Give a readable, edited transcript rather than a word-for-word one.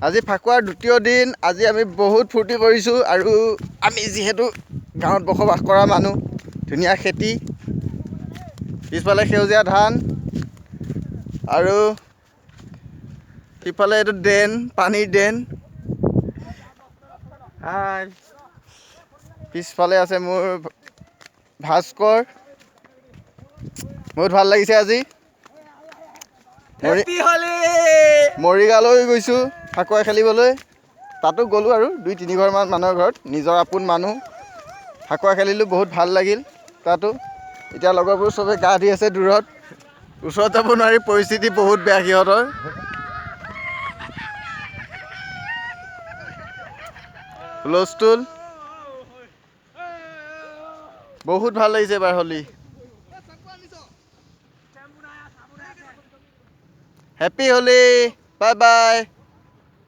আজি ফাকুৱাৰ দ্বিতীয় দিন। আজি আমি বহুত ফূৰ্তি কৰিছোঁ আৰু আমি যিহেতু গাঁৱত বসবাস কৰা মানুহ, ধুনীয়া খেতি, পিছফালে সেউজীয়া ধান আৰু সিফালে এইটো ড্ৰেইন, পানীৰ ড্ৰেইন। হাই, পিছফালে আছে মোৰ ভাস্কৰ। বহুত ভাল লাগিছে আজি। মৰিগাঁৱলৈ গৈছোঁ ফাকুৱা খেলিবলৈ। তাতো গ'লোঁ আৰু 2-3 ঘৰমান মানুহৰ ঘৰত, নিজৰ আপোন মানুহ। ফাকুৱা খেলিলোঁ, বহুত ভাল লাগিল তাতো। এতিয়া লগৰবোৰ চবে গা ধুই আছে দূৰত, ওচৰত যাব নোৱাৰি, পৰিস্থিতি বহুত বেয়া সিহঁতৰ। হুলস্থুল, বহুত ভাল লাগিছে এবাৰ Holi. Happy Holi, bye bye.